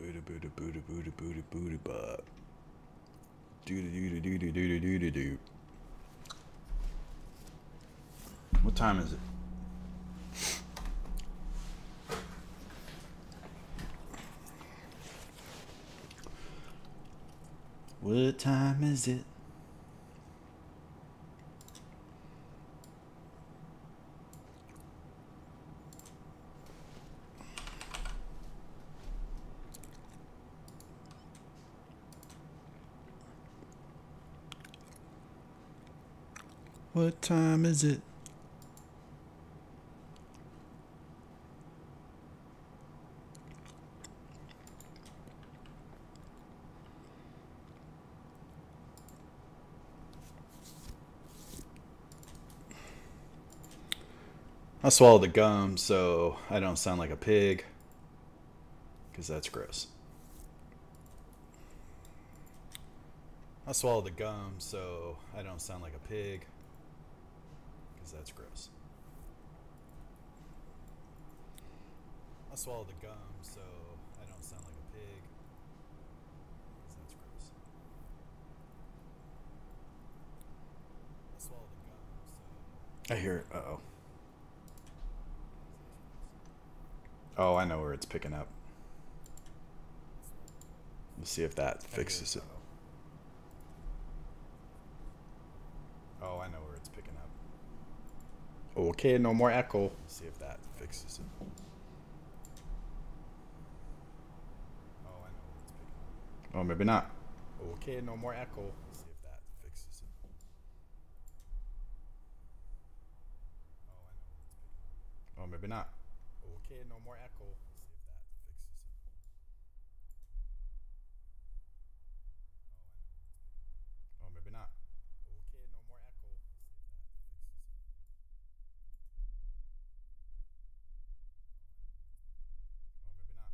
Booty booty booty booty booty booty bop. Doo doo doo doo doo doo doo doo doo. What time is it? What time is it? What time is it? I swallowed the gum so I don't sound like a pig, because that's gross. I swallowed the gum so I don't sound like a pig, because that's gross. I swallowed the gum so I don't sound like a pig, because that's gross. I swallowed the gum so. I hear it. Uh-oh. Oh, I know where it's picking up. Let's see if that fixes it. Oh, I know where it's picking up. Okay, no more echo. Let's see if that fixes it. Oh, I know where it's picking up. Oh, maybe not. Okay, no more echo. Let's see if that fixes it. Oh, maybe not. Okay, no more echo. Let's see if that fixes it. Oh, maybe not. Okay, no more echo. Let's see if that fixes it. Oh, maybe not.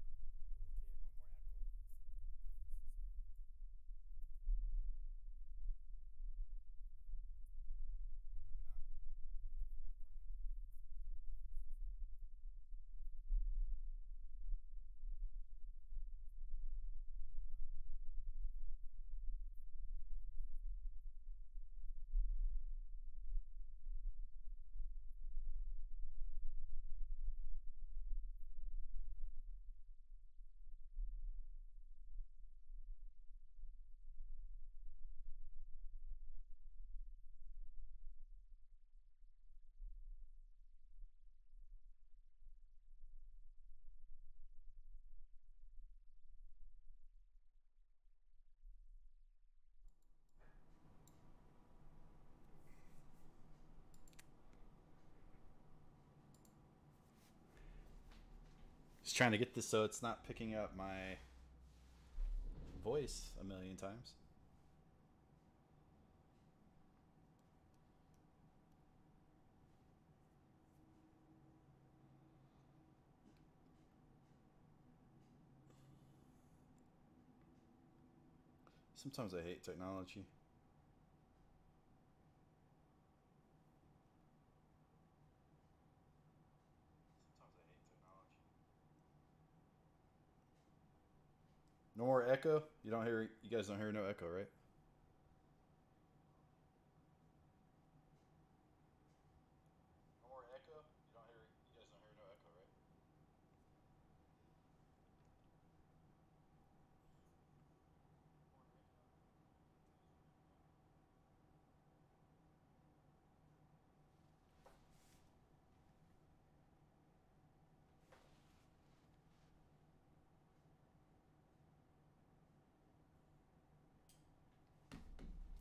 Just trying to get this so it's not picking up my voice a million times. Sometimes I hate technology. No more echo. You don't hear. You guys don't hear no echo, right? No more echo. You don't hear. You guys don't hear no echo, right?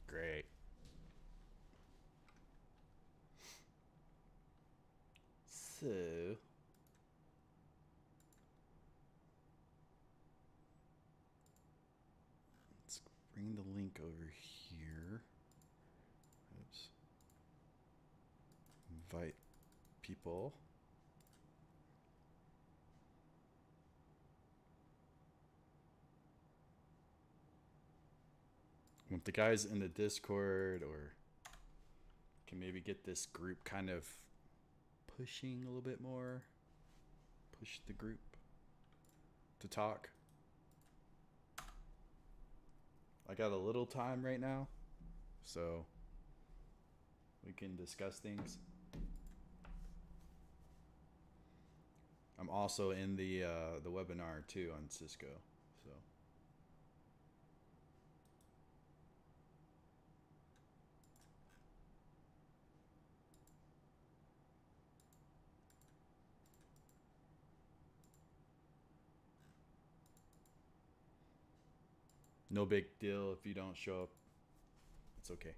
Great. So let's bring the link over here. Oops. Invite people. Want the guys in the Discord, or can maybe get this group kind of pushing a little bit more. Push the group to talk. I got a little time right now, so we can discuss things. I'm also in the webinar too on Cisco, so. No big deal if you don't show up. It's okay.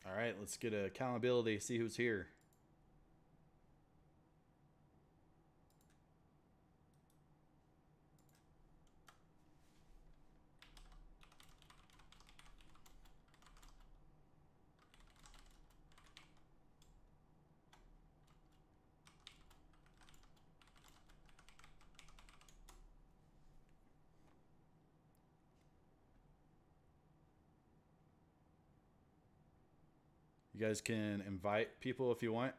All right, let's get accountability, see who's here. You guys can invite people if you want.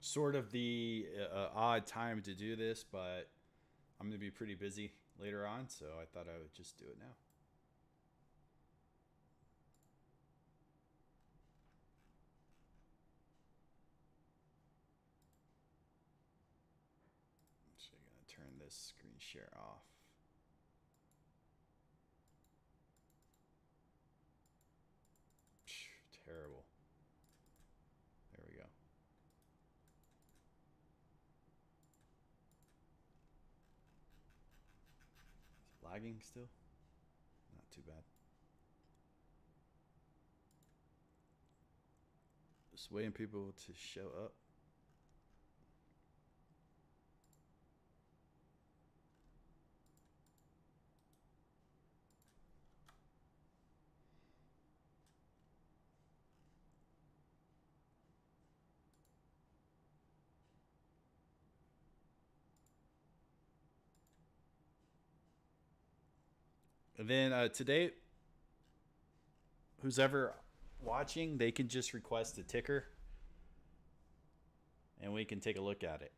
Sort of the odd time to do this, but I'm going to be pretty busy later on, so I thought I would just do it now. So I'm going to turn this screen share off. Terrible. There we go. Is it lagging still? Not too bad. Just waiting people to show up. And then today, who's ever watching, they can just request a ticker and we can take a look at it.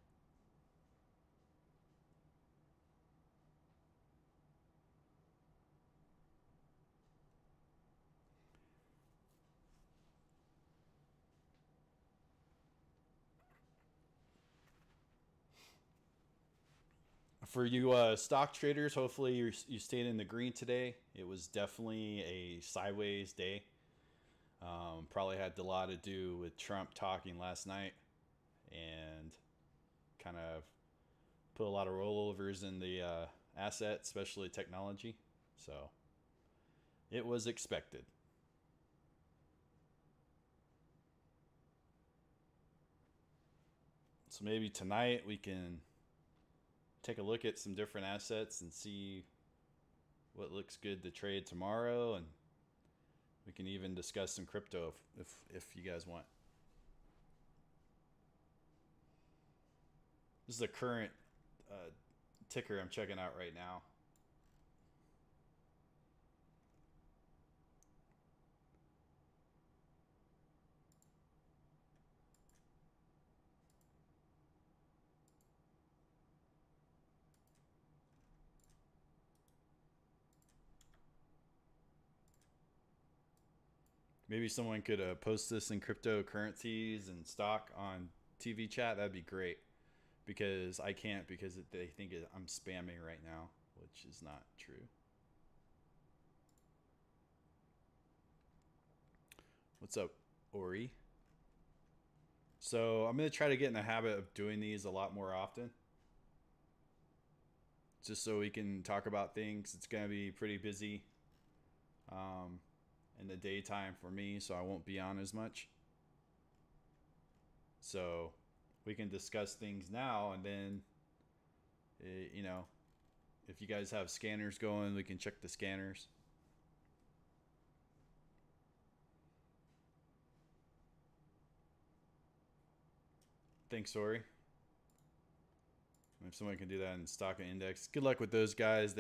For you stock traders, hopefully you stayed in the green today. It was definitely a sideways day. Probably had a lot to do with Trump talking last night and kind of put a lot of rollovers in the asset, especially technology. So it was expected. So maybe tonight we can take a look at some different assets and see what looks good to trade tomorrow, and we can even discuss some crypto if you guys want. This is the current ticker I'm checking out right now. Maybe someone could post this in cryptocurrencies and stock on TV chat. That'd be great. Because I can't because they think I'm spamming right now, which is not true. What's up, Ori? So I'm going to try to get in the habit of doing these a lot more often. Just so we can talk about things. It's going to be pretty busy in the daytime for me, so I won't be on as much. So we can discuss things now, and then, you know, if you guys have scanners going, we can check the scanners. Thanks, Ori. If someone can do that in stock and index, good luck with those guys.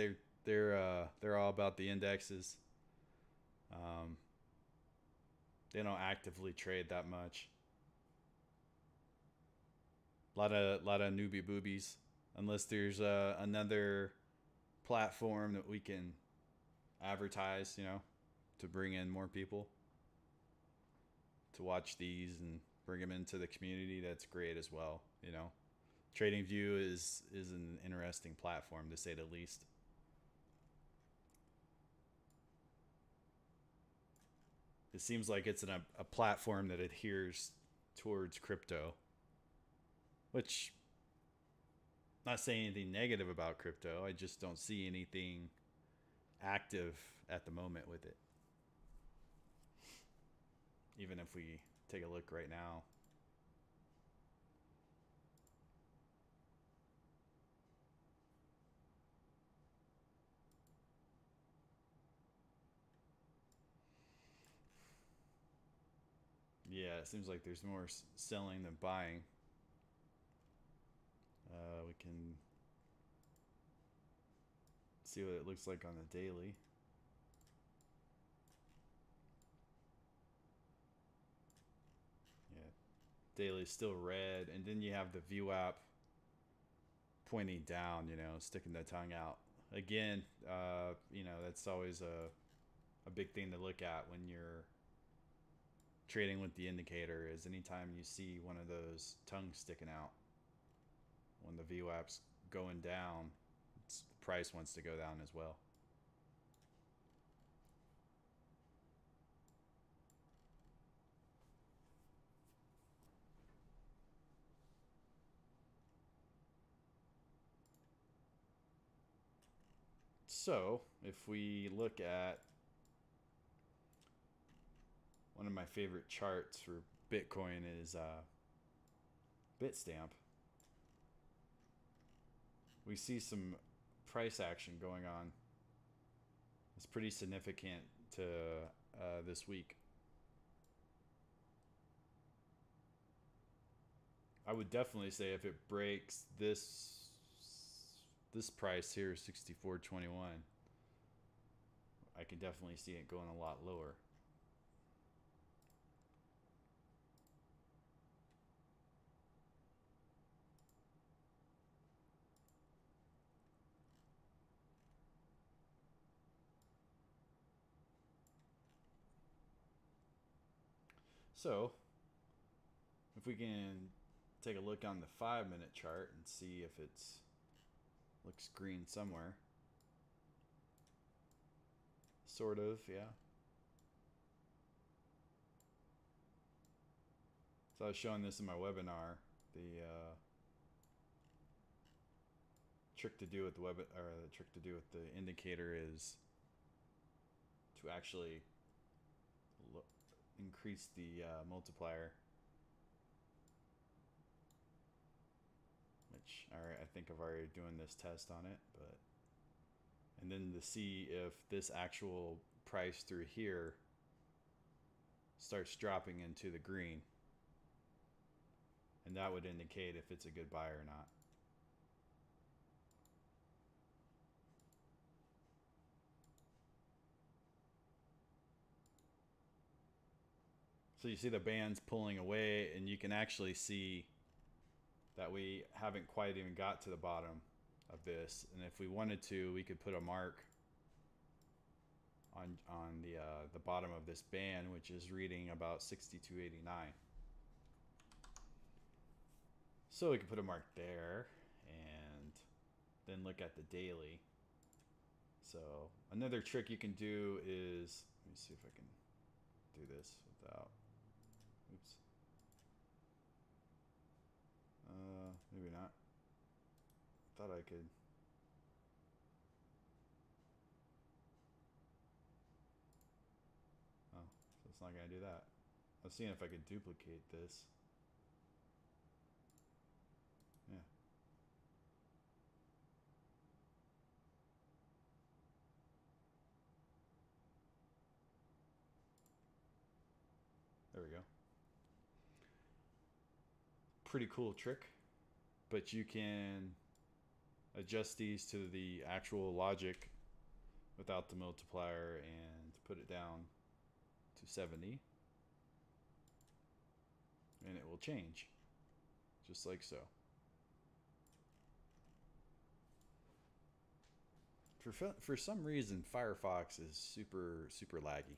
They're all about the indexes. They don't actively trade that much. Lot of newbie boobies, unless there's another platform that we can advertise, you know, to bring in more people to watch these and bring them into the community. That's great as well, you know. TradingView is an interesting platform, to say the least. It seems like it's a platform that adheres towards crypto, which, not saying anything negative about crypto. I just don't see anything active at the moment with it. Even if we take a look right now. Yeah, it seems like there's more selling than buying. We can see what it looks like on the daily. Yeah, daily is still red, and then you have the VWAP pointing down, you know, sticking the tongue out. Again, you know, that's always a big thing to look at when you're trading with the indicator, is anytime you see one of those tongues sticking out, when the VWAP's going down, the price wants to go down as well. So if we look at one of my favorite charts for Bitcoin is Bitstamp. We see some price action going on. It's pretty significant to this week. I would definitely say if it breaks this price here, 64.21, I can definitely see it going a lot lower. So if we can take a look on the 5-minute chart and see if it's looks green somewhere. Sort of, yeah. So I was showing this in my webinar. The trick to do with the the trick to do with the indicator is to actually increase the multiplier, which I think I've already doing this test on it, but and then to see if this actual price through here starts dropping into the green, and that would indicate if it's a good buy or not. So you see the bands pulling away, and you can actually see that we haven't quite even got to the bottom of this. And if we wanted to, we could put a mark on the bottom of this band, which is reading about 62.89. So we can put a mark there and then look at the daily. So another trick you can do is, let me see if I can do this without, oops. Maybe not. Thought I could. Oh, so it's not gonna do that. I was seeing if I could duplicate this. Yeah. There we go. Pretty cool trick, but you can adjust these to the actual logic without the multiplier and put it down to 70, and it will change just like so. For some reason, Firefox is super laggy.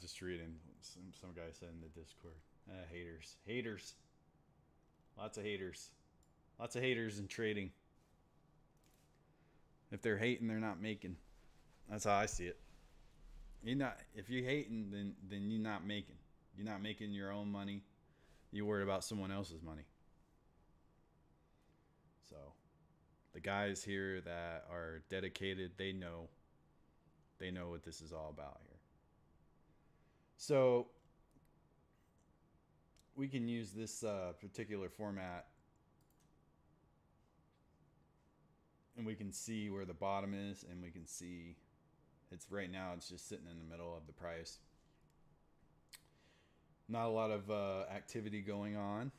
Just reading some guy said in the Discord. Haters, lots of haters in trading. If they're hating, they're not making. That's how I see it. If you're hating, then you're not making. You're not making your own money. You're worried about someone else's money. So the guys here that are dedicated, they know what this is all about here. So we can use this particular format, and we can see where the bottom is, and we can see it's right now it's just sitting in the middle of the price. Not a lot of activity going on,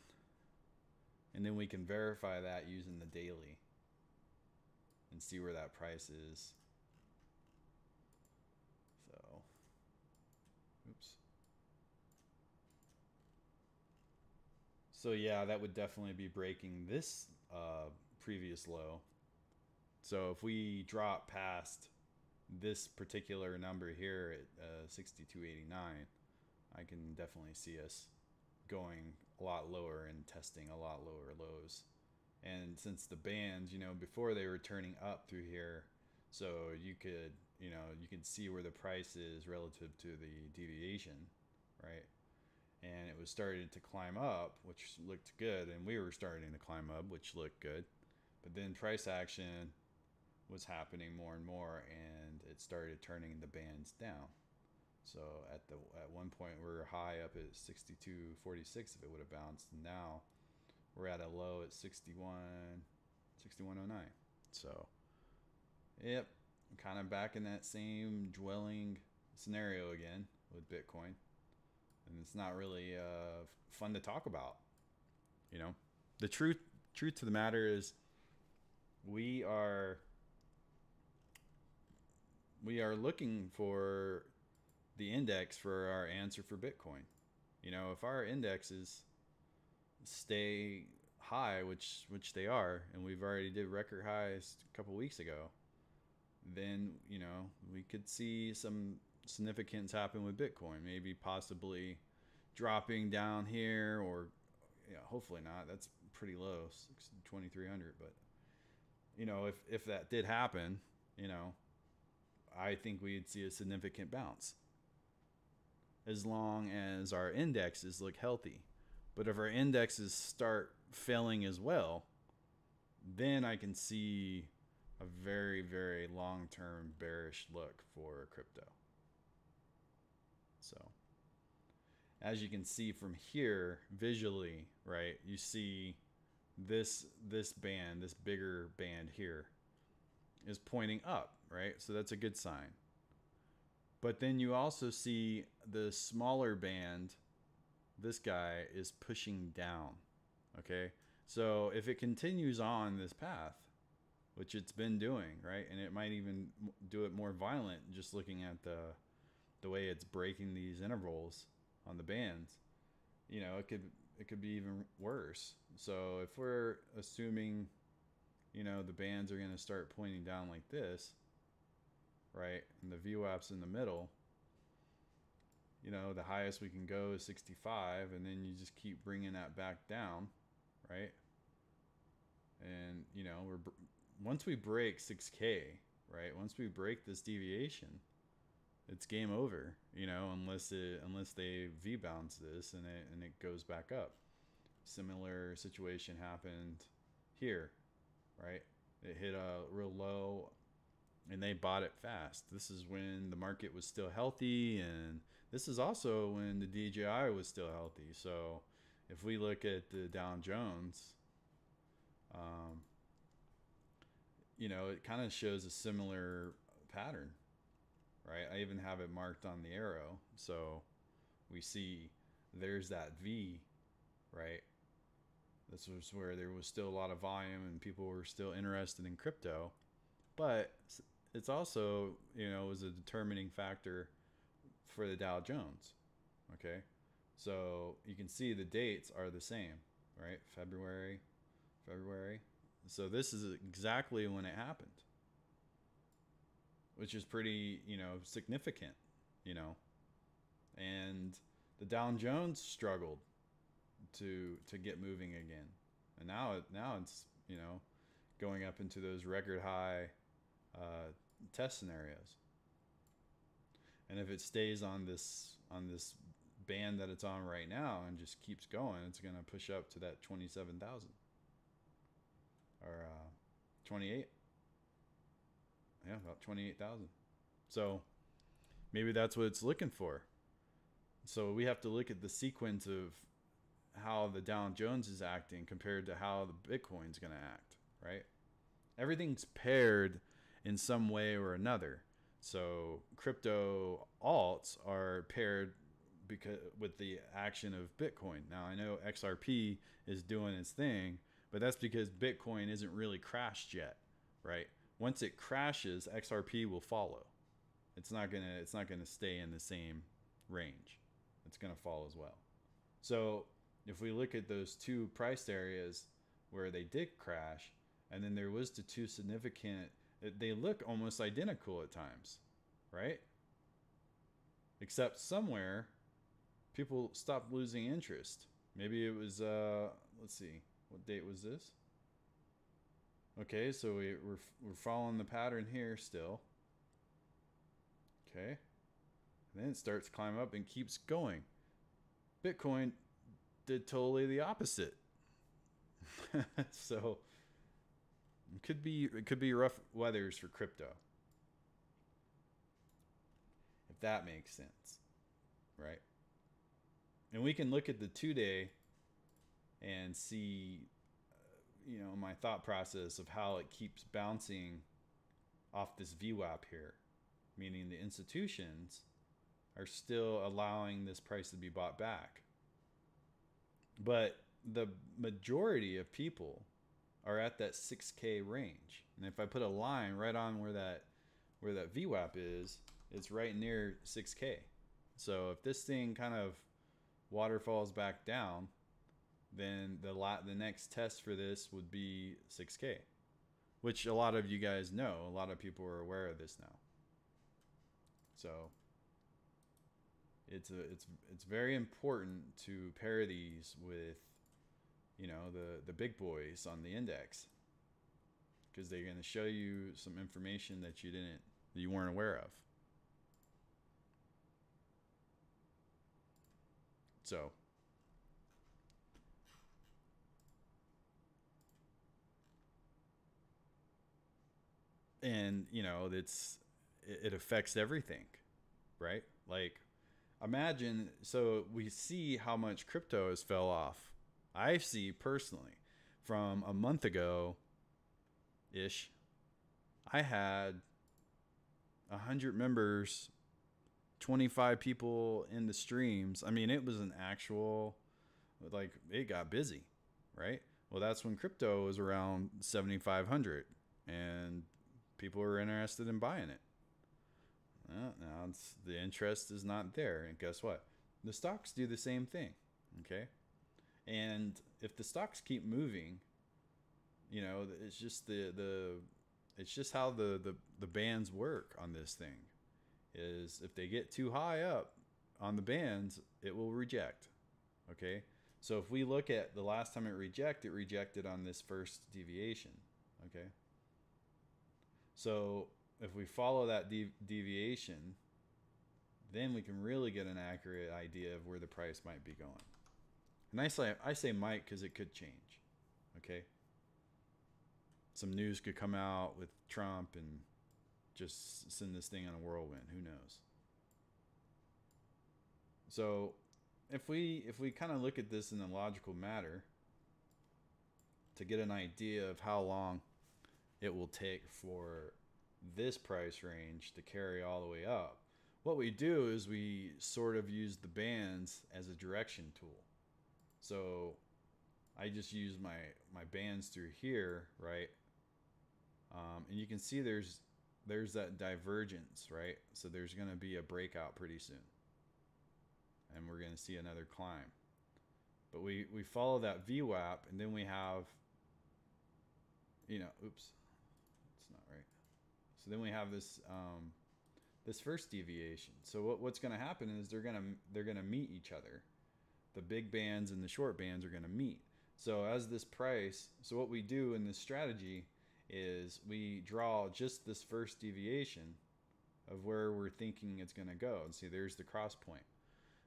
and then we can verify that using the daily and see where that price is. So, oops. So yeah, that would definitely be breaking this previous low. So if we drop past this particular number here at 62.89, I can definitely see us going a lot lower and testing a lot lower lows. And since the bands, before they were turning up through here, so you could see where the price is relative to the deviation, right? And it was starting to climb up, which looked good, and we were starting to climb up, which looked good. But then price action was happening more and more, and it started turning the bands down. So at one point we were high up at 62.46 if it would have bounced. Now we're at a low at 61.09. So yep, I'm kind of back in that same dwelling scenario again with Bitcoin, and it's not really fun to talk about. The truth to the matter is we are looking for the index for our answer for Bitcoin. If our indexes stay high, which they are, and we've already did record highs a couple weeks ago, then we could see some significance happen with Bitcoin, maybe possibly dropping down here, or hopefully not. That's pretty low, 2,300. But if that did happen, I think we'd see a significant bounce as long as our indexes look healthy. But if our indexes start failing as well, then I can see a very, very long-term bearish look for crypto. So as you can see from here visually, right, you see this band, this bigger band here is pointing up, right? So that's a good sign. But then you also see the smaller band, this guy is pushing down, okay? So if it continues on this path, which it's been doing, right, and it might even do it more violent, just looking at the way it's breaking these intervals on the bands, it could be even worse. So if we're assuming, the bands are going to start pointing down like this, right, and the VWAP's in the middle, the highest we can go is 65, and then you just keep bringing that back down, right? And once we break 6K, right? Once we break this deviation, it's game over, unless they V bounce this and it goes back up. Similar situation happened here, right? It hit a real low and they bought it fast. This is when the market was still healthy, and this is also when the DJI was still healthy. So if we look at the Dow Jones, it kind of shows a similar pattern, right? I even have it marked on the arrow. So we see there's that V, right? This was where there was still a lot of volume and people were still interested in crypto. But it's also, was a determining factor for the Dow Jones. Okay. So you can see the dates are the same, right? February. So this is exactly when it happened, which is pretty, significant, and the Dow Jones struggled to get moving again. And now it's, going up into those record high test scenarios. And if it stays on this band that it's on right now and just keeps going, it's going to push up to that 27,000 or 28. Yeah, about 28,000. So maybe that's what it's looking for. So we have to look at the sequence of how the Dow Jones is acting compared to how the Bitcoin's going to act, right? Everything's paired in some way or another. So crypto alts are paired with the action of Bitcoin. Now I know XRP is doing its thing, but that's because Bitcoin isn't really crashed yet, right? Once it crashes, XRP will follow. It's not gonna stay in the same range. It's gonna fall as well. So if we look at those two price areas where they did crash, and then there was the two significant, they look almost identical at times, right? Except somewhere people stopped losing interest. Maybe it was, let's see, what date was this? Okay, so we're following the pattern here still. Okay. And then it starts climbing up and keeps going. Bitcoin did totally the opposite. So it could be rough weathers for crypto. If that makes sense. Right? And we can look at the 2-day and see my thought process of how it keeps bouncing off this VWAP here, meaning the institutions are still allowing this price to be bought back. But the majority of people are at that 6K range. And if I put a line right on where that VWAP is, it's right near 6K. So if this thing kind of waterfalls back down, then the next test for this would be 6K, which a lot of you guys know. A lot of people are aware of this now. So it's very important to pair these with the big boys on the index, because they're going to show you some information that you weren't aware of. So and it affects everything, right? Like, imagine, so we see how much crypto has fell off. I see personally from a month ago ish, I had 100 members, 25 people in the streams. I mean, it was an actual, like, it got busy, right? Well, that's when crypto was around 7,500 and people were interested in buying it. Well, now the interest is not there. And guess what? The stocks do the same thing. Okay. And if the stocks keep moving, it's just it's just how the bands work on this thing. Is if they get too high up on the bands, it will reject. Okay. So if we look at the last time it rejected on this first deviation. Okay. So if we follow that deviation, then we can really get an accurate idea of where the price might be going. And I say might because it could change. Okay. Some news could come out with Trump and just send this thing on a whirlwind. Who knows? So if we kind of look at this in a logical matter to get an idea of how long it will take for this price range to carry all the way up, what we do is we sort of use the bands as a direction tool. So I just use my bands through here, right? And you can see there's that divergence, right? So there's going to be a breakout pretty soon. And we're going to see another climb. But we follow that VWAP, and then we have, oops, it's not right. So then we have this this first deviation. So what's going to happen is they're going to meet each other. The big bands and the short bands are going to meet. So as this price, so what we do in this strategy is we draw just this first deviation of where we're thinking it's going to go. And see, there's the cross point.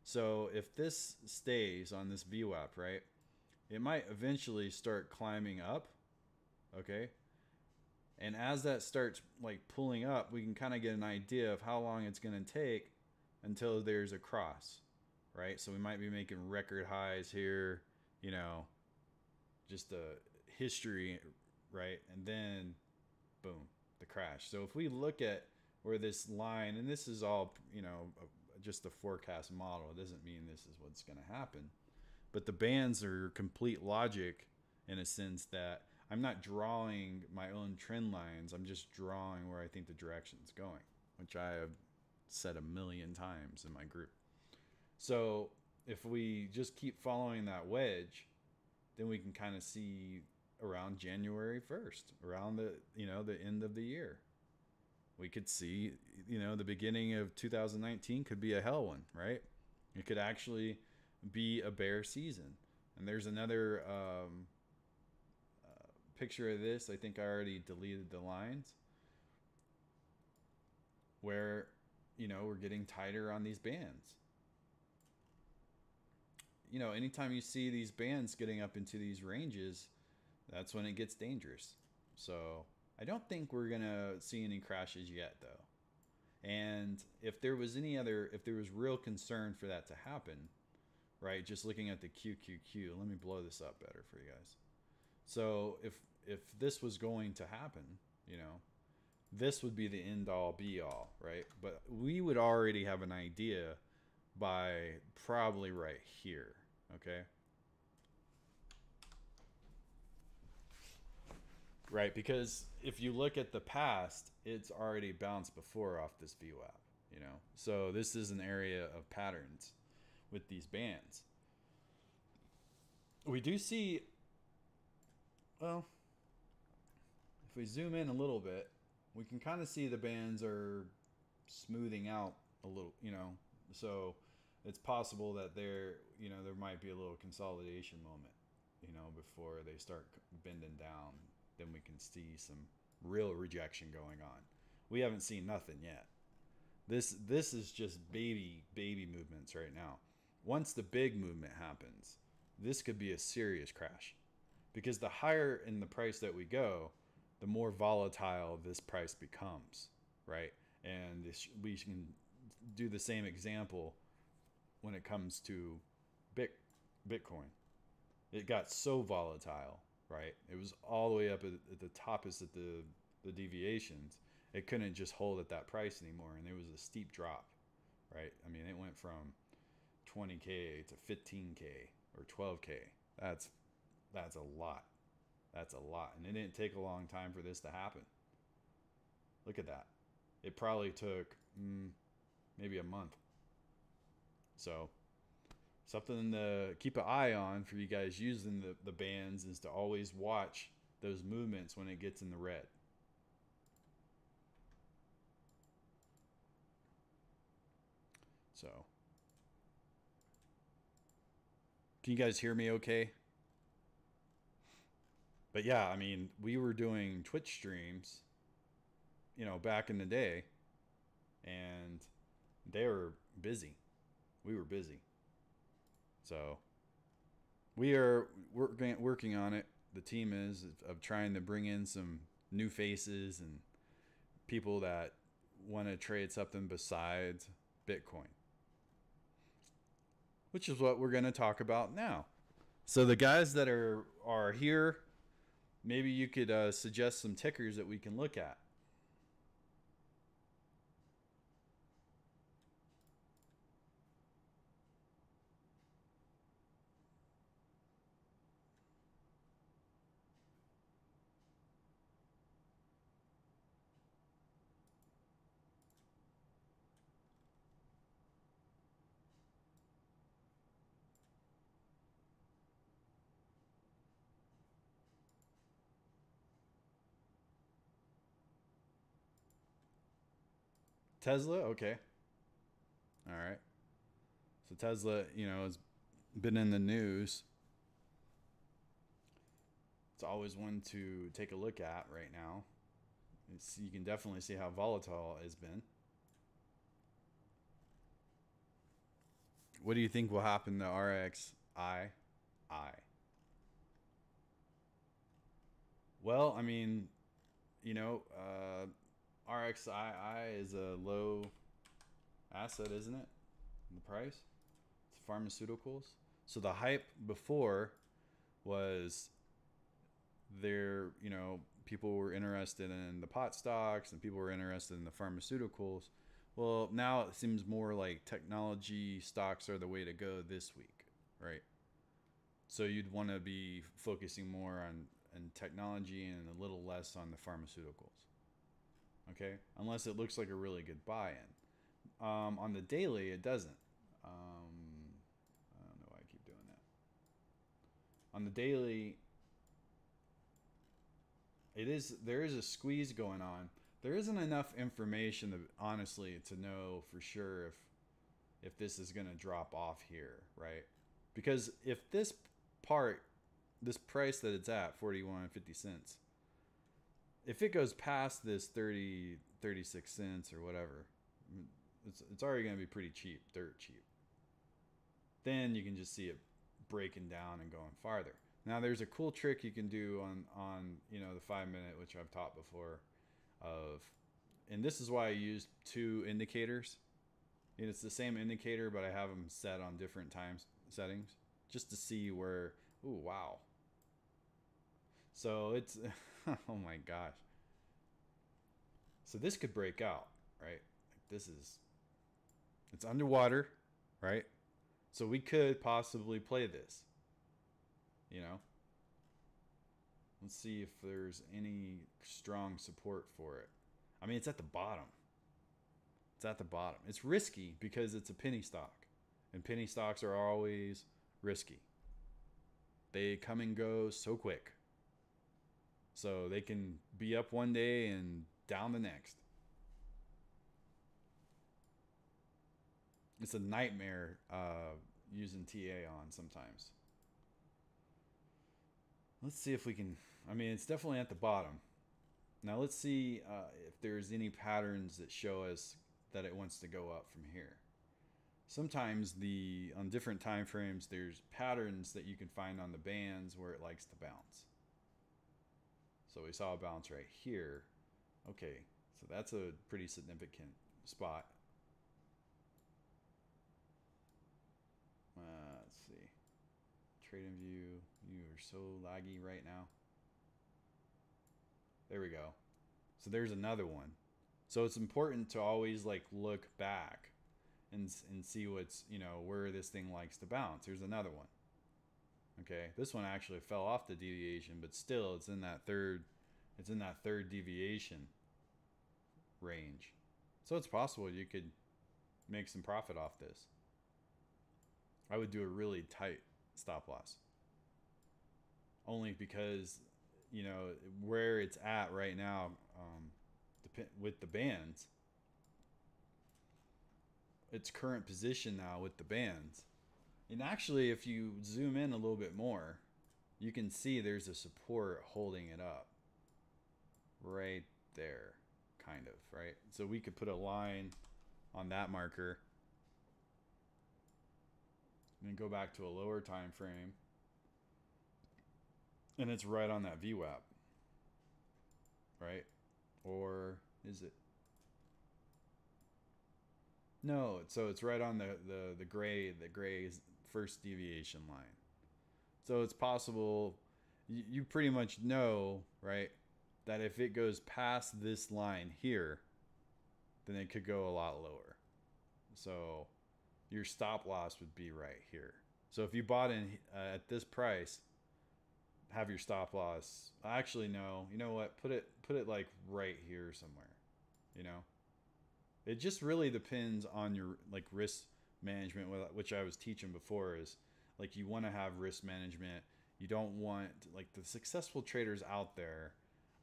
So if this stays on this VWAP, right, it might eventually start climbing up, okay? And as that starts like pulling up, we can kind of get an idea of how long it's going to take until there's a cross, right? So we might be making record highs here, just a history, right? And then boom, the crash. So if we look at where this line, and this is all, just a forecast model, it doesn't mean this is what's going to happen, but the bands are complete logic in a sense that I'm not drawing my own trend lines. I'm just drawing where I think the direction's going, which I have said a million times in my group. So if we just keep following that wedge, then we can kind of see around January 1st, around the end of the year. We could see, the beginning of 2019 could be a hell one, right? It could actually be a bear season. And there's another picture of this. I think I already deleted the lines where, we're getting tighter on these bands. Anytime you see these bands getting up into these ranges, that's when it gets dangerous. So I don't think we're going to see any crashes yet, though. And if there was real concern for that to happen, right, just looking at the QQQ, let me blow this up better for you guys. So if this was going to happen, this would be the end all be all, right? But we would already have an idea by probably right here, okay? Right, because if you look at the past, it's already bounced before off this VWAP, So this is an area of patterns with these bands. We do see, well, if we zoom in a little bit, we can kind of see the bands are smoothing out a little, So it's possible that there might be a little consolidation moment, before they start bending down. Then we can see some real rejection going on. We haven't seen nothing yet. This is just baby movements right now. Once the big movement happens, this could be a serious crash, because the higher in the price that we go, the more volatile this price becomes, right? And we can do the same example when it comes to Bitcoin. It got so volatile, right? It was all the way up at the top is at the deviations. It couldn't just hold at that price anymore, and there was a steep drop, right? I mean, it went from 20K to 15K or 12K. That's a lot. That's a lot. And it didn't take a long time for this to happen. Look at that. It probably took maybe a month. So something to keep an eye on for you guys using the bands is to always watch those movements when it gets in the red. So, can you guys hear me okay? But yeah, I mean, we were doing Twitch streams, back in the day, and they were busy. We were busy. So, we are working on it. The team is of trying to bring in some new faces and people that want to trade something besides Bitcoin, which is what we're going to talk about now. So the guys that are here, maybe you could suggest some tickers that we can look at. Tesla, okay. All right. So Tesla, has been in the news. It's always one to take a look at right now. You can definitely see how volatile it's been. What do you think will happen to RXI? Well, I mean, RXII is a low asset, isn't it? The price? It's pharmaceuticals. So the hype before was people were interested in the pot stocks and people were interested in the pharmaceuticals. Well, now it seems more like technology stocks are the way to go this week, right? So you'd want to be focusing more on technology and a little less on the pharmaceuticals. Okay, unless it looks like a really good buy-in. On the daily, it doesn't. I don't know why I keep doing that. On the daily, there is a squeeze going on. There isn't enough information to honestly to know for sure if this is going to drop off here, right? Because if this price that it's at 41.50 cents, if it goes past this 36 cents or whatever, it's already going to be pretty cheap, dirt cheap. Then you can just see it breaking down and going farther. Now there's a cool trick you can do on the 5 minute, which I've taught before, and this is why I use two indicators. And it's the same indicator, but I have them set on different time settings just to see where. Ooh, wow. So it's oh my gosh. So this could break out, right? It's underwater, right? So we could possibly play this. Let's see if there's any strong support for it. I mean, it's at the bottom. It's at the bottom. It's risky because it's a penny stock. And penny stocks are always risky. They come and go so quick. So they can be up one day and down the next. It's a nightmare using TA on sometimes. Let's see if we can. I mean, it's definitely at the bottom. Now let's see if there's any patterns that show us that it wants to go up from here. Sometimes on different time frames, there's patterns that you can find on the bands where it likes to bounce. So we saw a bounce right here. Okay, so that's a pretty significant spot. Let's see. Trading view. You are so laggy right now. There we go. So there's another one. So it's important to always look back and see what's, where this thing likes to bounce. Here's another one. Okay, this one actually fell off the deviation, but still it's in that third deviation range. So it's possible you could make some profit off this. I would do a really tight stop loss. Only because, you know, where it's at right now, with the bands, its current position now with the bands. And actually, if you zoom in a little bit more, you can see there's a support holding it up right there, kind of, right? So we could put a line on that marker and then go back to a lower time frame, and it's right on that VWAP, right? Or is it? No, so it's right on the gray first deviation line. So it's possible you pretty much know, right, that if it goes past this line here, then it could go a lot lower. So your stop loss would be right here. So if you bought in at this price, have your stop loss. Actually, no. You know what? Put it like right here somewhere. You know, it just really depends on your like risk management, which I was teaching before. Is like you want to have risk management. You don't want like the successful traders out there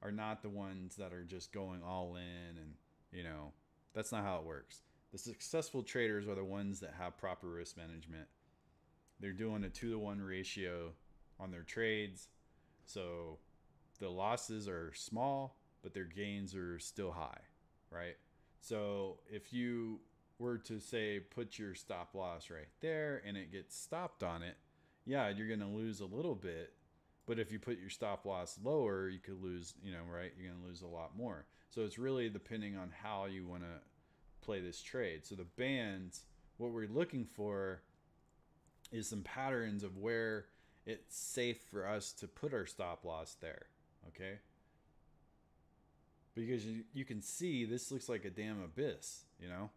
are not the ones that are just going all in, and you know that's not how it works. The successful traders are the ones that have proper risk management. They're doing a 2-to-1 ratio on their trades. So the losses are small, but their gains are still high, right? So if you were to say put your stop loss right there and it gets stopped on it, yeah, you're going to lose a little bit. But if you put your stop loss lower, you could lose, you know, right? You're going to lose a lot more. So it's really depending on how you want to play this trade. So the bands, what we're looking for is some patterns of where it's safe for us to put our stop loss there, okay? Because you can see this looks like a damn abyss, you know?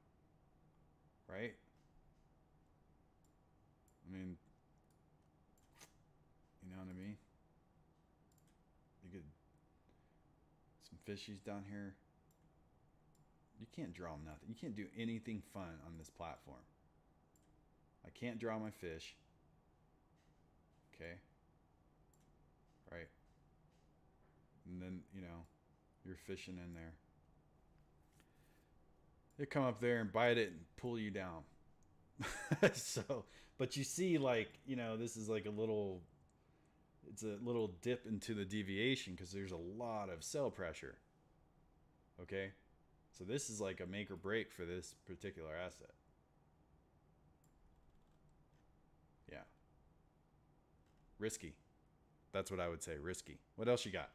Right? I mean, you know what I mean? You could, some fishies down here. You can't draw nothing. You can't do anything fun on this platform. I can't draw my fish. Okay? Right? And then, you know, you're fishing in there. They come up there and bite it and pull you down. So, but you see, like, you know, this is like it's a little dip into the deviation because there's a lot of sell pressure. Okay? So this is like a make or break for this particular asset. Yeah. Risky. That's what I would say, risky. What else you got?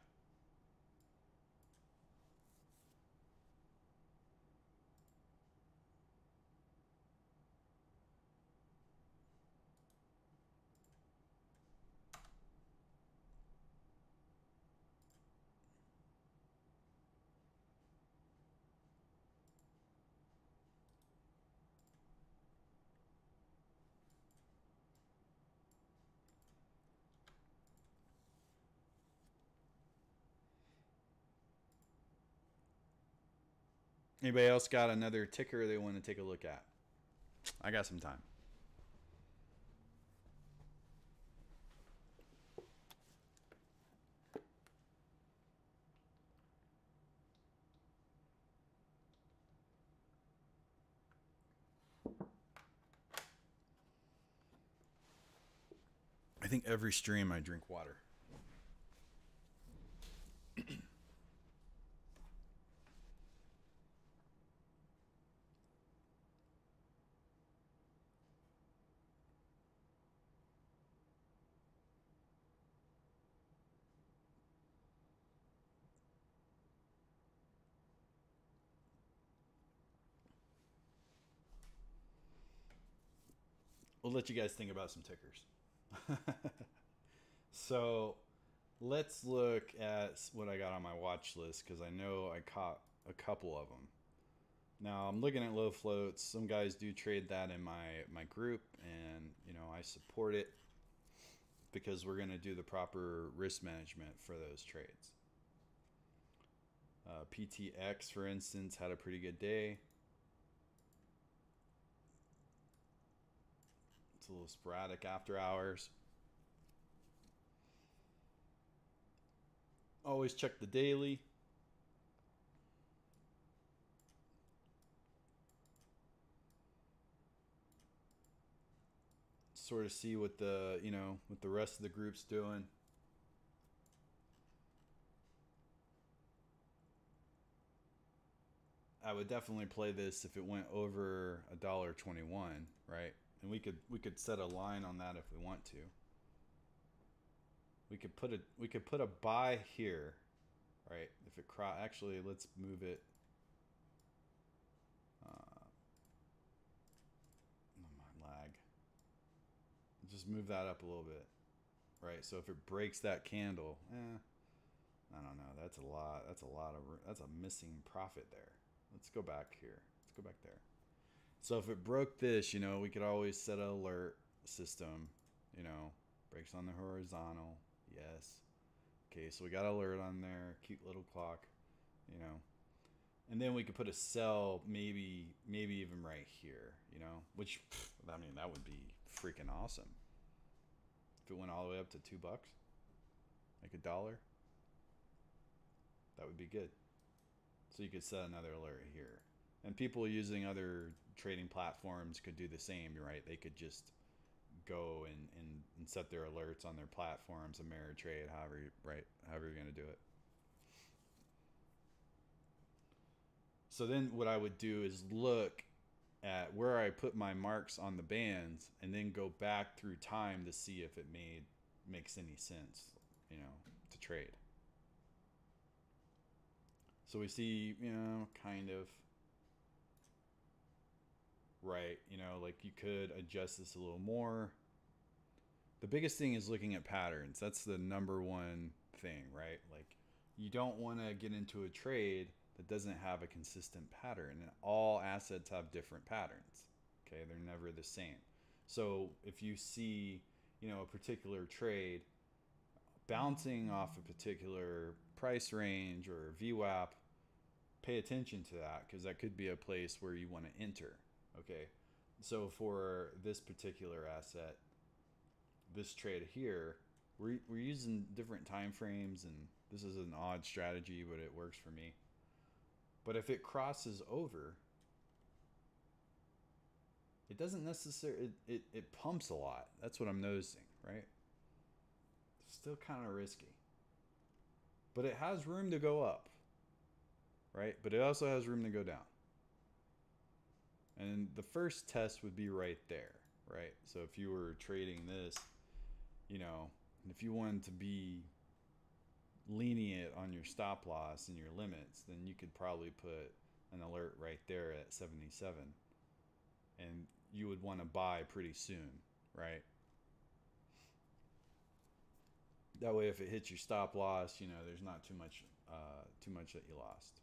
Anybody else got another ticker they want to take a look at? I got some time. I think every stream I drink water. We'll let you guys think about some tickers. So let's look at what I got on my watch list because I know I caught a couple of them. Now I'm looking at low floats. Some guys do trade that in my group, and you know I support it. because we're going to do the proper risk management for those trades. PTX, for instance, had a pretty good day. It's a little sporadic after hours. Always check the daily. Sort of see what the, what the rest of the group's doing. I would definitely play this if it went over $1.21, right? And we could set a line on that if we want to. We could put a buy here, right? If it actually, let's move it. My lag. Just move that up a little bit, right? So if it breaks that candle, I don't know. That's a missing profit there. Let's go back here. Let's go back there. So if it broke this, we could always set an alert system, breaks on the horizontal. Yes. Okay, so we got alert on there. Cute little clock, and then we could put a sell maybe even right here, which, I mean, that would be freaking awesome. If it went all the way up to $2, like $1, that would be good. So you could set another alert here. And people using other trading platforms could do the same, right? They could just go and set their alerts on their platforms, Ameritrade, however you're going to do it. So then what I would do is look at where I put my marks on the bands and then go back through time to see if it makes any sense, to trade. So we see, kind of, right, like you could adjust this a little more. The biggest thing is looking at patterns. That's the number one thing, right? Like, you don't want to get into a trade that doesn't have a consistent pattern, and all assets have different patterns. Okay, they're never the same. So if you see, a particular trade bouncing off a particular price range or VWAP, pay attention to that, because that could be a place where you want to enter. Okay, so for this particular asset, this trade here, we're using different time frames, and this is an odd strategy, but it works for me. But if it crosses over, it doesn't necessarily, it pumps a lot. That's what I'm noticing, right? Still kind of risky. But it has room to go up, right? But it also has room to go down. And the first test would be right there, right? So if you were trading this, if you wanted to be lenient on your stop loss and your limits, then you could probably put an alert right there at 77. And you would want to buy pretty soon, right? That way, if it hits your stop loss, there's not too much that you lost.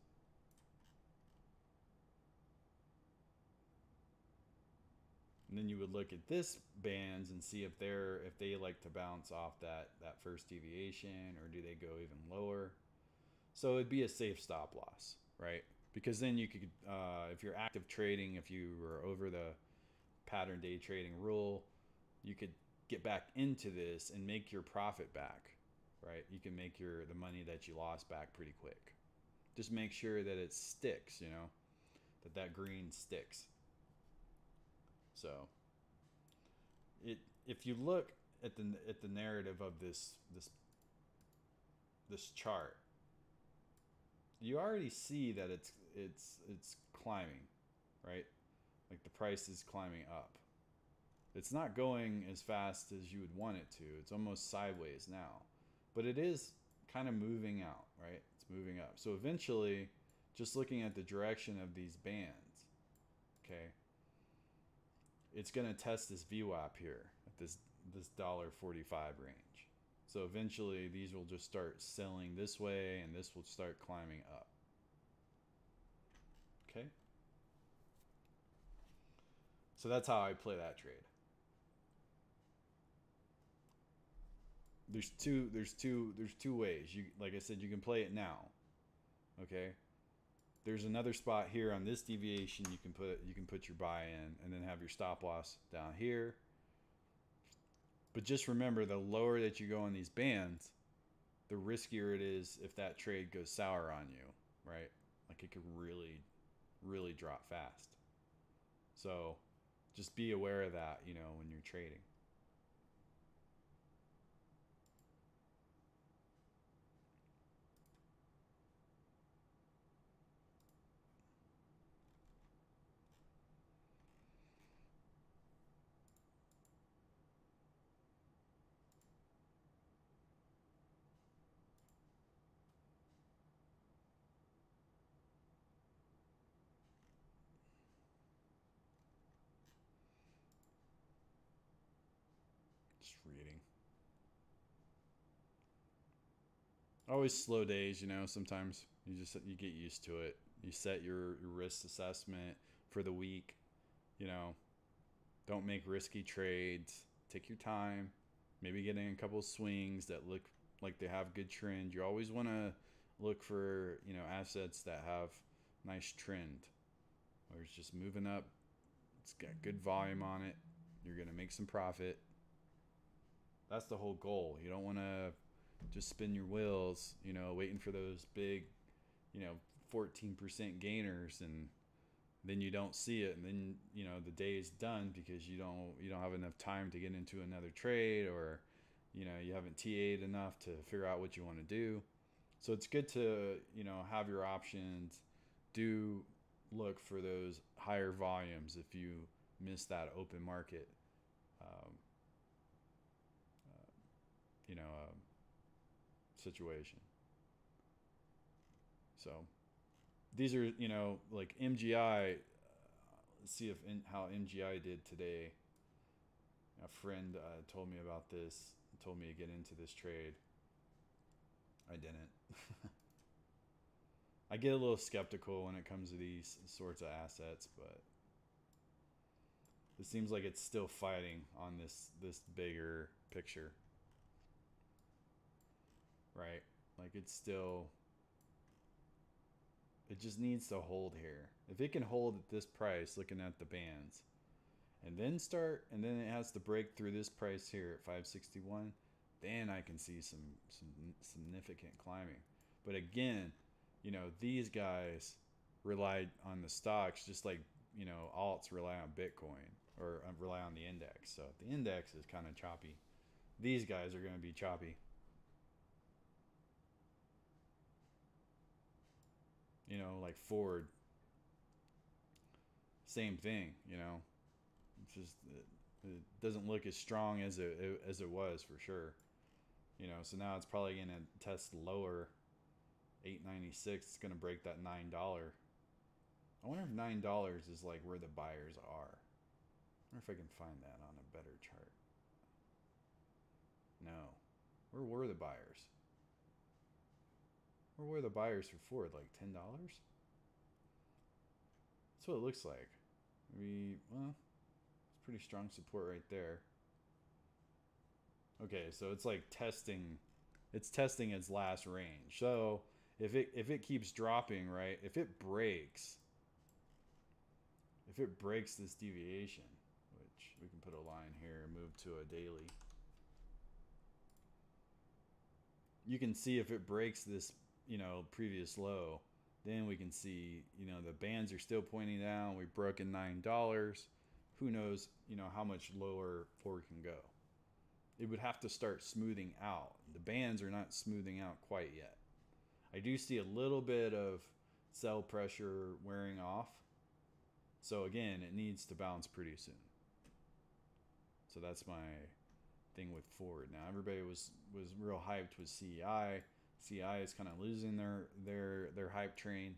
And then you would look at this bands and see if they like to bounce off that first deviation, or do they go even lower. So it'd be a safe stop loss, right? Because then you could, if you're active trading, if you were over the pattern day trading rule, you could get back into this and make your profit back, right? You can make the money that you lost back pretty quick. Just make sure that it sticks, that green sticks. So if you look at the narrative of this chart, you already see that it's climbing, right? Like the price is climbing up. It's not going as fast as you would want it to. It's almost sideways now, but it is kind of moving out, right? It's moving up. So eventually, just looking at the direction of these bands, okay, it's going to test this VWAP here at this $1.45 range. So eventually these will just start selling this way, and this will start climbing up. Okay? So that's how I play that trade. there's two ways. You, like I said, you can play it now. Okay. There's another spot here on this deviation you can put your buy in, and then have your stop loss down here. But just remember, the lower that you go in these bands, the riskier it is if that trade goes sour on you, right? Like it could really, really drop fast. So just be aware of that, when you're trading. Just reading. Always slow days, sometimes you get used to it. You set your risk assessment for the week, you know. Don't make risky trades. Take your time. Maybe get in a couple of swings that look like they have good trend. You always want to look for, assets that have nice trend. Or it's just moving up. It's got good volume on it. You're going to make some profit. That's the whole goal. You don't want to just spin your wheels, waiting for those big, 14% gainers, and then you don't see it, and then the day is done because you don't have enough time to get into another trade, or you haven't TA'd enough to figure out what you want to do. So it's good to have your options. Do look for those higher volumes if you miss that open market um, uh, situation. So these are like MGI. Let's see how MGI did today. A friend told me about this, told me to get into this trade. I didn't. I get a little skeptical when it comes to these sorts of assets, but it seems like it's still fighting on this bigger picture, right? Like it just needs to hold here. If it can hold at this price, looking at the bands, and then it has to break through this price here at 561, then I can see some significant climbing. But again, these guys relied on the stocks just like, alts rely on Bitcoin, or rely on the index. So if the index is kind of choppy, these guys are going to be choppy. Like Ford, same thing, It's just it doesn't look as strong as it was for sure. So now it's probably going to test lower. 896. It's going to break that $9. I wonder if $9 is like where the buyers are. I wonder if I can find that on a better chart. No. Where were the buyers? Where were the buyers for Ford? Like $10? That's what it looks like. Well, it's pretty strong support right there. Okay, so it's like testing. It's testing its last range. So if it keeps dropping, right? If it breaks this deviation, which we can put a line here, move to a daily. You can see if it breaks this, previous low, then we can see, the bands are still pointing down. We've broken $9. Who knows, how much lower Ford can go. It would have to start smoothing out. The bands are not smoothing out quite yet. I do see a little bit of sell pressure wearing off. So again, it needs to bounce pretty soon. So that's my thing with Ford. Now everybody was real hyped with CEI. CEI is kind of losing their hype train.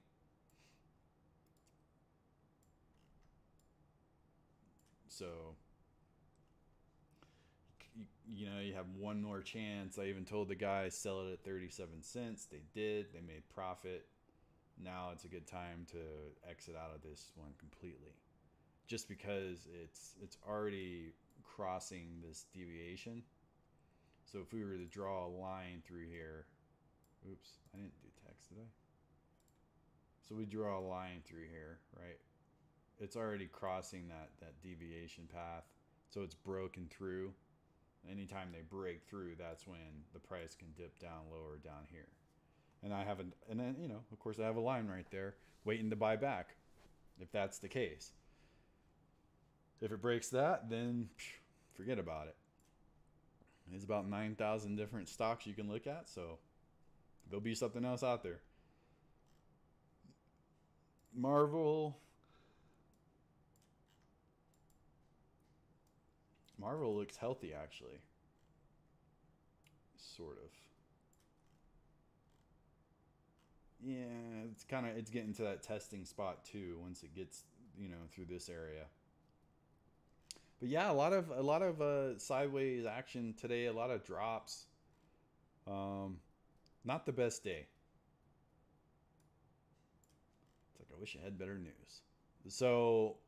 So you have one more chance. I even told the guys sell it at 37 cents. They did. They made profit. Now it's a good time to exit out of this one completely, just because it's already crossing this deviation. So if we were to draw a line through here, oops, I didn't do text, did I? So we draw a line through here, right? It's already crossing that deviation path. So it's broken through. Anytime they break through, that's when the price can dip down lower down here. And I have and then, you know, of course I have a line right there waiting to buy back if that's the case. If it breaks that, then forget about it. There's about 9,000 different stocks you can look at, so there'll be something else out there. Marvel looks healthy actually. Sort of. Yeah, it's getting to that testing spot too once it gets, you know, through this area. But yeah, a lot of sideways action today, a lot of drops. Not the best day. It's like I wish I had better news. So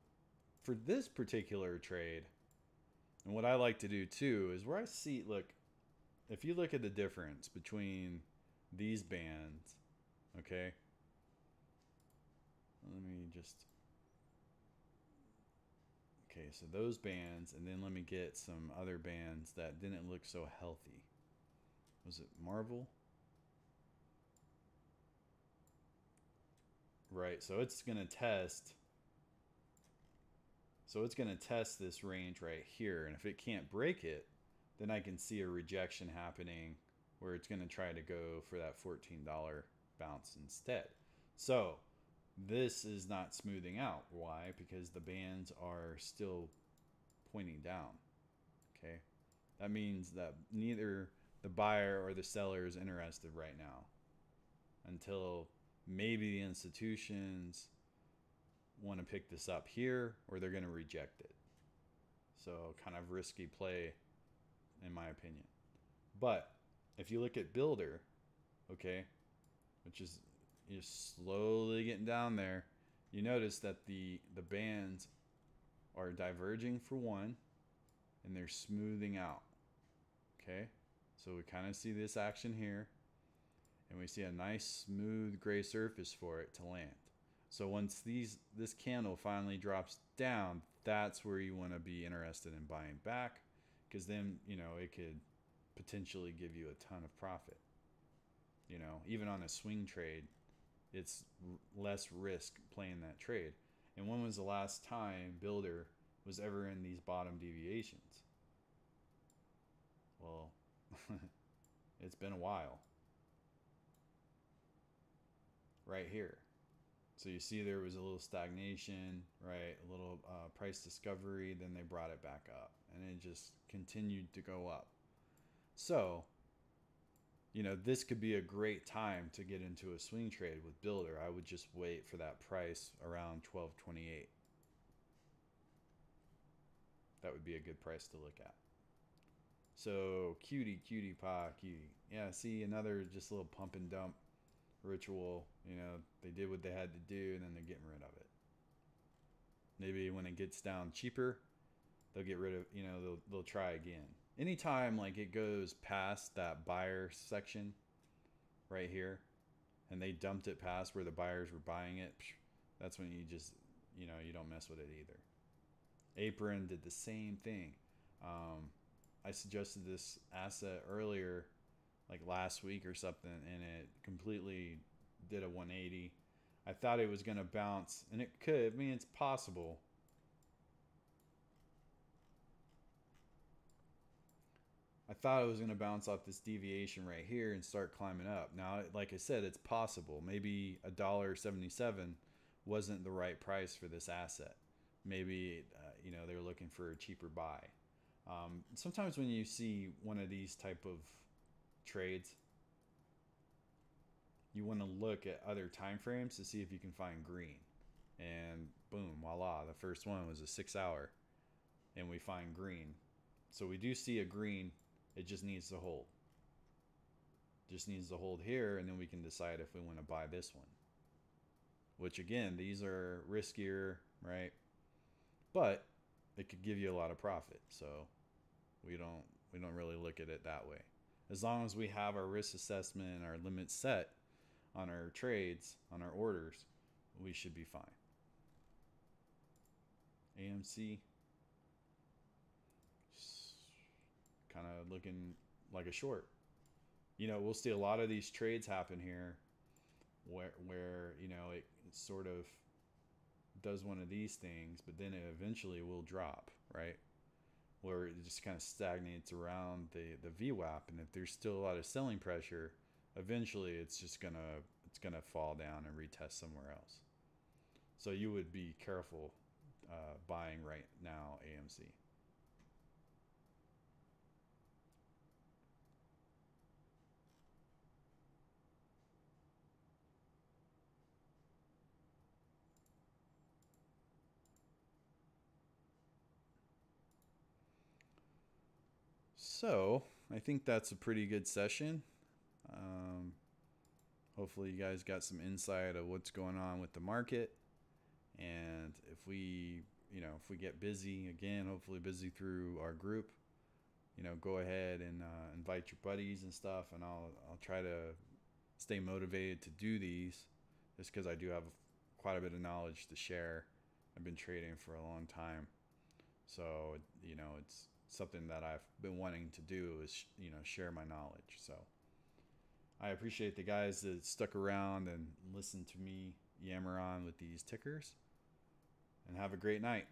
for this particular trade, and what I like to do too is where I see, look, if you look at the difference between these bands, okay, let me just, okay, so those bands, and then let me get some other bands that didn't look so healthy. Was it Marvel? Right, so it's going to test. So it's going to test this range right here. And if it can't break it, then I can see a rejection happening where it's going to try to go for that $14 bounce instead. So this is not smoothing out. Why? Because the bands are still pointing down. Okay. That means that neither the buyer or the seller is interested right now until maybe the institutions want to pick this up here or they're going to reject it. So kind of risky play in my opinion. But if you look at Builder, okay, which is you're slowly getting down there, you notice that the bands are diverging for one and they're smoothing out. Okay, so we kind of see this action here and we see a nice smooth gray surface for it to land. So once this candle finally drops down, that's where you want to be interested in buying back, because then, you know, it could potentially give you a ton of profit. You know, even on a swing trade, it's less risk playing that trade. And when was the last time Builder was ever in these bottom deviations? Well, it's been a while. Right here. So you see there was a little stagnation, right? A little price discovery, then they brought it back up and it just continued to go up. So, you know, this could be a great time to get into a swing trade with Builder. I would just wait for that price around 12.28. That would be a good price to look at. So cutie pie cutie. Yeah, see, another just little pump and dump ritual. You know, they did what they had to do and then they're getting rid of it. Maybe when it gets down cheaper, they'll get rid of, you know, they'll try again. Anytime like it goes past that buyer section right here and they dumped it past where the buyers were buying it, that's when you just, you know, you don't mess with it either. Apron did the same thing. I suggested this asset earlier, like last week or something, and it completely did a 180. I thought it was going to bounce, and it could. I mean, it's possible. I thought it was going to bounce off this deviation right here and start climbing up. Now, like I said, it's possible. Maybe $1.77 wasn't the right price for this asset. Maybe, you know, they were looking for a cheaper buy. Sometimes when you see one of these type of trades, you want to look at other time frames to see if you can find green. And boom, voila, the first one was a 6 hour and we find green. So we do see a green, it just needs to hold. Just needs to hold here, and then we can decide if we want to buy this one. Which again, these are riskier, right? But it could give you a lot of profit. So we don't really look at it that way. As long as we have our risk assessment and our limits set on our trades, on our orders, we should be fine. AMC kind of looking like a short. We'll see a lot of these trades happen here where it sort of does one of these things, but then it eventually will drop, right? Where it just kind of stagnates around the VWAP, and if there's still a lot of selling pressure, eventually it's gonna fall down and retest somewhere else. So you would be careful buying right now AMC. So I think that's a pretty good session. Um, Hopefully you guys got some insight of what's going on with the market. And if we get busy again, hopefully busy through our group, go ahead and invite your buddies and stuff, and I'll try to stay motivated to do these, just because I do have quite a bit of knowledge to share. I've been trading for a long time, so it's something that I've been wanting to do is share my knowledge. So I appreciate the guys that stuck around and listened to me yammer on with these tickers, and have a great night.